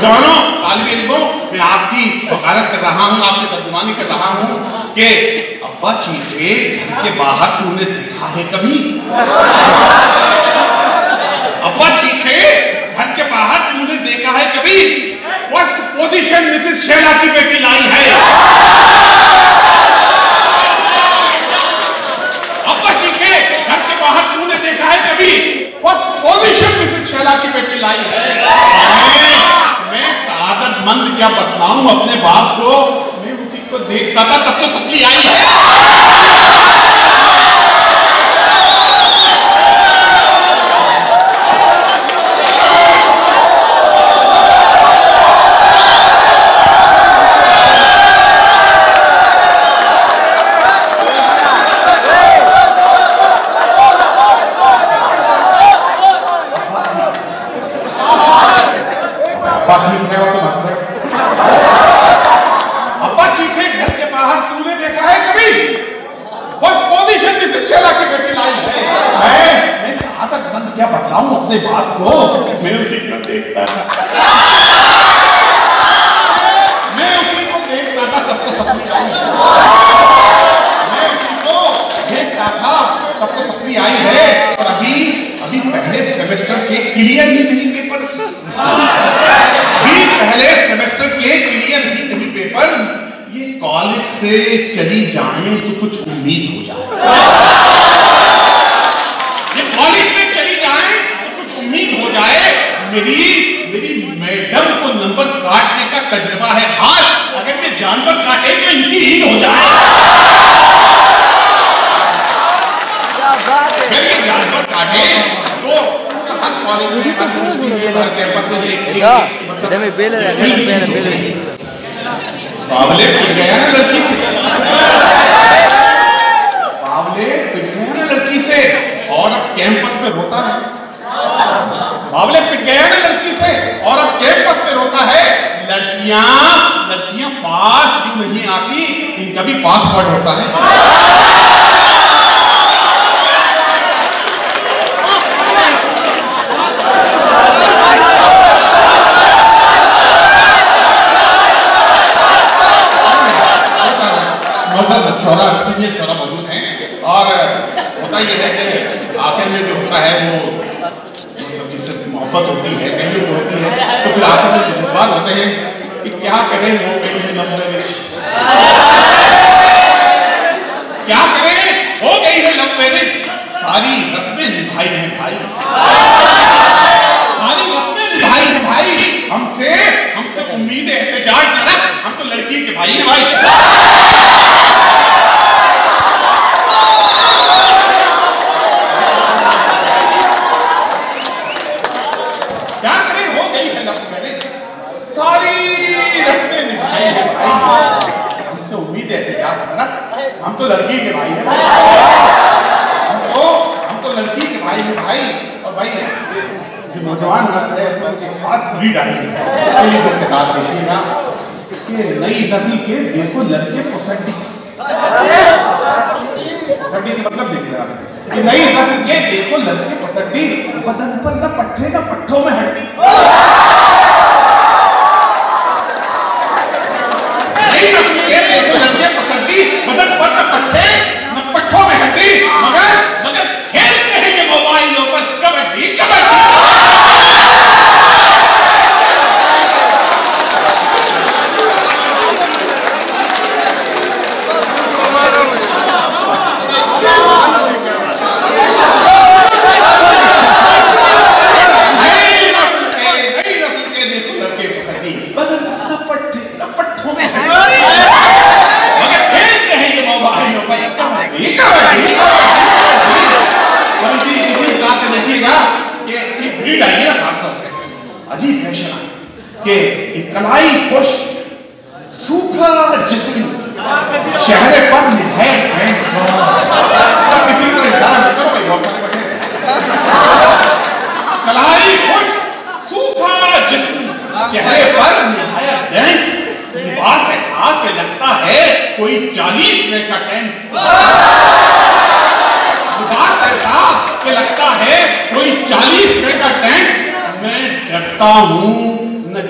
नौजवानों, तालिब इल्मों, मैं आपकी वकालत कर रहा हूँ, आपकी तर्जुमानी कर रहा हूँ कि अब्बा चीखे घर के बाहर तूने देखा है कभी? अब्बा चीखे घर के बाहर तूने देखा है कभी? फर्स्ट पोजीशन मिसेस शैला की बेटी लाई है। अब्बा चीखे घर के बाहर तूने देखा है कभी? फर्स्ट पोजीशन मिसेस शैला की बेटी लाई है। मैं सआदतमंद क्या बतलाऊं अपने बाप को, मैं उसी को देखता था तब तो सपनी आई है। अब्बा चीखे घर के बाहर तूने देखा है कभी? फर्स्ट पोजीशन मिसेस शैला की बेटी लाई है। मैं सआदतमंद क्या बतलाऊं अपने बाप को, मैं उसी को देखता था। मैं उसी को देखता था तब तो सपनी आई है। मैं उसी को देखता था तब तो सपनी आई है। और अभी पहले सेमेस्टर के क्लियर ही नहीं पेपर्स, पहले सेमेस्टर के क्लियर ही नहीं पेपर। ये कॉलेज से चली जाएं तो कुछ उम्मीद हो जाए, ये कॉलेज से चली जाएं तो कुछ उम्मीद हो जाए। मेरी मैडम को नंबर काटने का तजुर्बा है खास, अगर ये जानवर काटे तो इनकी ईद हो जाए। अगर ये जानवर काटे तो हर कॉलेज में, हर यूनिवर्सिटी में, हर कैंपस में बावले पिट गया ना लड़की से, बावले पिट गया ना लड़की से, और अब कैंपस में रोता है। बावले पिट गया ना लड़की से और अब कैंपस में रोता है। लड़कियां पास क्यों नहीं आती, इनका भी पासवर्ड होता है। सीनियर शोरा मौजूद हैं और होता यह है कि आखिर में जो होता है वो मतलब जिससे मोहब्बत होती है, कहियत होती है, तो फिर आखिर में जज्बात होते हैं कि क्या करें, हो गई है लव मैरिज, क्या करें, हो गई है लव मैरिज। सारी रस्में निभाई हैं भाई, सारी रस्में निभाई हैं भाई। हमसे उम्मीदें एहतजाज न रख, हम तो लड़की के भाई हैं भाई। क्या करें, हो गई है लव मैरिज, सारी रस्में निभाई है भाई। हमसे उम्मीद है एहतजाज न रख, हम तो लड़की के भाई हैं भाई। हम तो लड़की के भाई हैं भाई। और भाई जो नौजवान नस्ल है उसमें एक खास ब्रीड आई है, उसके लिए एक किताब देखिएगा कि नई नस्ल के देखो लड़के पोसड्डी का मतलब देखिएगा कि नई नस्ल के देखो लड़के पोसड्डी, बदन पर न पट्टे न पट्टों में हड्डी। नई नस्ल के देखो लड़के पोसड्डी, बदन पर न पट्टे न पट्टों में हड्डी, मगर खेलते हैं ये मोबाइलों पर कबड्डी कबड्डी। अजीब फैशन है कि कलाई पुष्ट सूखा जिस्म चेहरे पर निहायत किसी को इशारा न करो, बहुत सारे बैठे कलाई पुष्ट सूखा जिस्म चेहरे पर निहायत बैंक, लिबास ऐसा के लगता है कोई 40 में का टैंक, लिबास ऐसा के लगता है कोई 40 में का टैंक। मैं डरता हूँ न